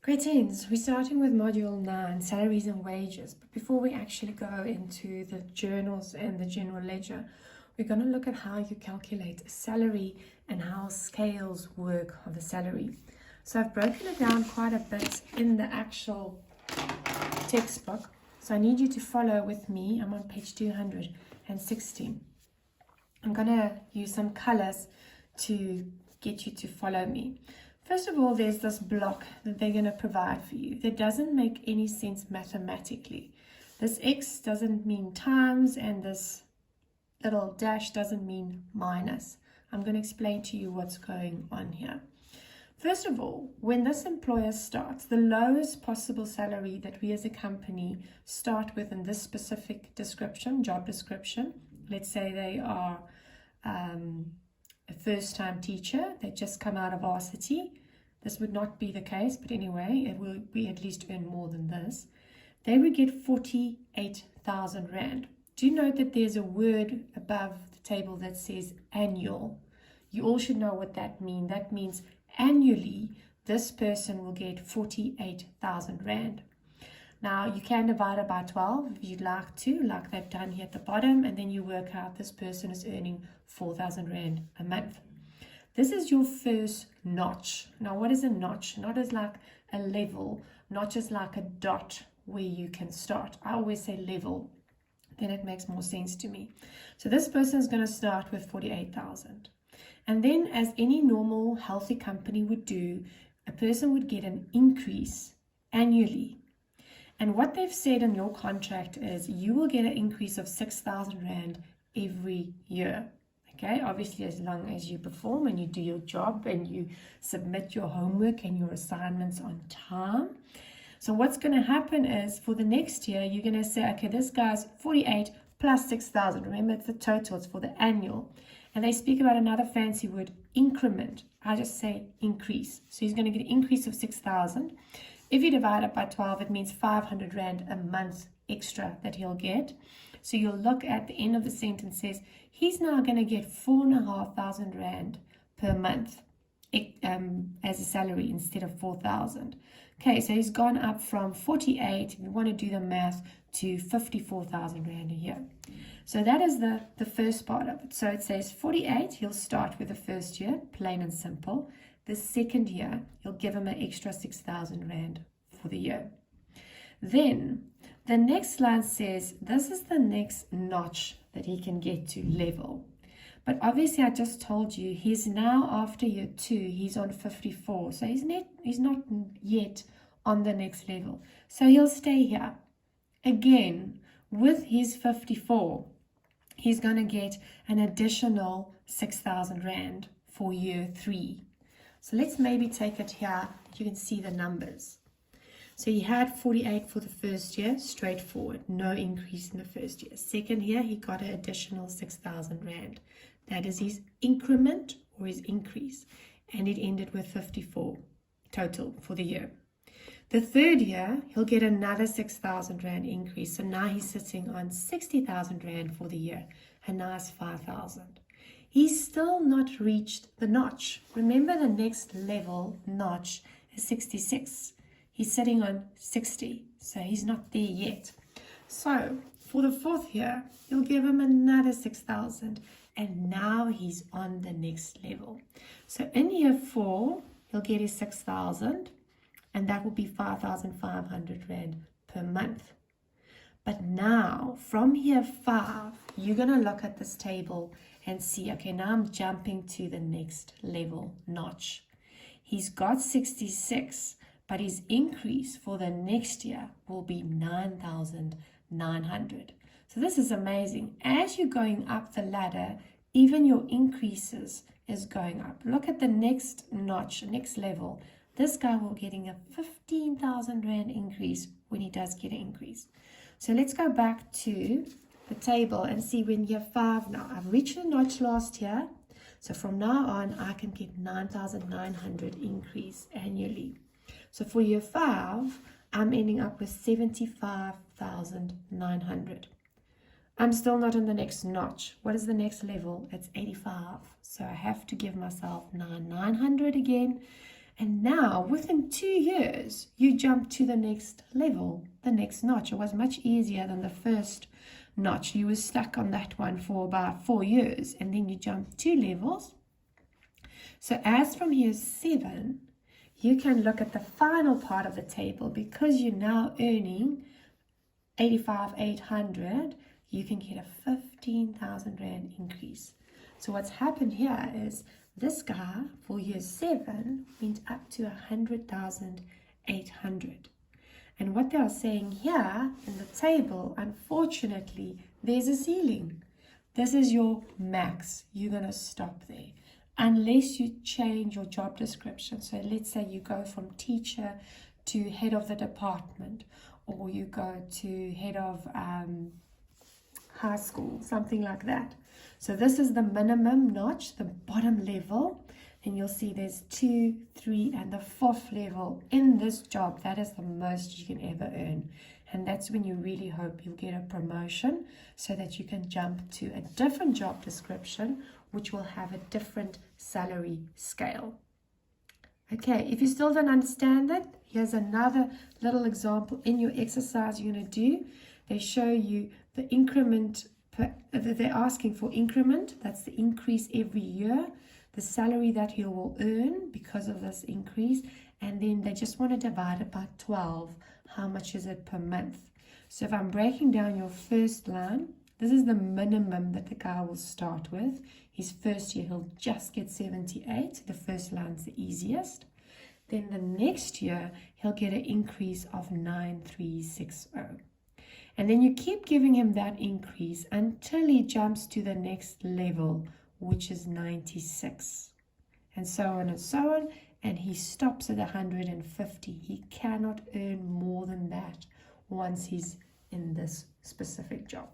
Grade 10s, we're starting with Module 9, Salaries and Wages. But before we actually go into the journals and the general ledger, we're going to look at how you calculate a salary and how scales work of a salary. So I've broken it down quite a bit in the actual textbook. So I need you to follow with me. I'm on page 216. I'm going to use some colors to get you to follow me. First of all, there's this block that they're going to provide for you that doesn't make any sense mathematically. This X doesn't mean times and this little dash doesn't mean minus. I'm going to explain to you what's going on here. First of all, when this employer starts, the lowest possible salary that we as a company start with in this specific description, job description, let's say they are a first-time teacher, they just come out of varsity. This would not be the case, but anyway, it will be at least earn more than this. They would get 48,000 Rand. Do note that there's a word above the table that says annual. You all should know what that means. That means annually, this person will get 48,000 Rand. Now, you can divide it by 12 if you'd like to, like they've done here at the bottom, and then you work out this person is earning 4,000 Rand a month. This is your first notch. Now, what is a notch? Not as like a level, notch is like a dot where you can start. I always say level, then it makes more sense to me. So this person is going to start with 48,000. And then, as any normal healthy company would do, a person would get an increase annually. And what they've said in your contract is you will get an increase of 6,000 Rand every year. Okay, obviously as long as you perform and you do your job and you submit your homework and your assignments on time. So what's going to happen is for the next year, you're going to say, okay, this guy's 48 plus 6,000. Remember, it's the total, it's for the annual. And they speak about another fancy word, increment. I just say increase. So he's going to get an increase of 6,000. If you divide it by 12, it means 500 Rand a month extra that he'll get. So you'll look at the end of the sentence says, he's now going to get 4,500 Rand per month as a salary instead of 4,000. Okay, so he's gone up from 48, if you want to do the math, to 54,000 Rand a year. So that is the first part of it. So it says 48, he'll start with the first year, plain and simple. The second year, you'll give him an extra 6,000 Rand for the year. Then the next line says this is the next notch that he can get to level. But obviously I just told you he's now after year 2, he's on 54. So he's not yet on the next level. So he'll stay here. Again, with his 54, he's going to get an additional 6,000 Rand for year 3. So let's maybe take it here. You can see the numbers. So he had 48 for the first year, straightforward, no increase in the first year. Second year, he got an additional 6,000 Rand. That is his increment or his increase. And it ended with 54 total for the year. The third year, he'll get another 6,000 Rand increase. So now he's sitting on 60,000 Rand for the year. And now it's 5,000. He's still not reached the notch. Remember, the next level notch is 66. He's sitting on 60, so he's not there yet. So for the fourth year, you'll give him another 6,000, and now he's on the next level. So in year 4, he'll get his 6,000, and that will be 5,500 Rand per month. But now, from year 5, you're going to look at this table and see, okay, now I'm jumping to the next level notch. He's got 66, but his increase for the next year will be 9,900. So this is amazing. As you're going up the ladder, even your increases is going up. Look at the next notch, next level. This guy will getting a 15,000 Rand increase when he does get an increase. So let's go back to the table and see when year 5 now. I've reached the notch last year. So from now on, I can get 9,900 increase annually. So for year 5, I'm ending up with 75,900. I'm still not in the next notch. What is the next level? It's 85. So I have to give myself 9,900 again. And now, within 2 years, you jump to the next level, the next notch. It was much easier than the first notch. You were stuck on that one for about 4 years, and then you jump 2 levels. So as from year 7, you can look at the final part of the table. Because you're now earning 85,800, you can get a 15,000 Rand increase. So what's happened here is this guy for year 7 went up to 100,800. And what they are saying here in the table, unfortunately, there's a ceiling. This is your max. You're going to stop there unless you change your job description. So let's say you go from teacher to head of the department, or you go to head of high school, something like that. So this is the minimum notch, the bottom level, and you'll see there's 2, 3, and the 4th level in this job. That is the most you can ever earn, and that's when you really hope you'll get a promotion so that you can jump to a different job description, which will have a different salary scale. Okay, if you still don't understand that, here's another little example in your exercise you're going to do. They show you the increment, they're asking for increment, that's the increase every year, the salary that you will earn because of this increase, and then they just want to divide it by 12. How much is it per month? So if I'm breaking down your first line, this is the minimum that the guy will start with. His first year, he'll just get 78. The first line's the easiest. Then the next year, he'll get an increase of 9360. And then you keep giving him that increase until he jumps to the next level, which is 96. And so on and so on. And he stops at 150. He cannot earn more than that once he's in this specific job.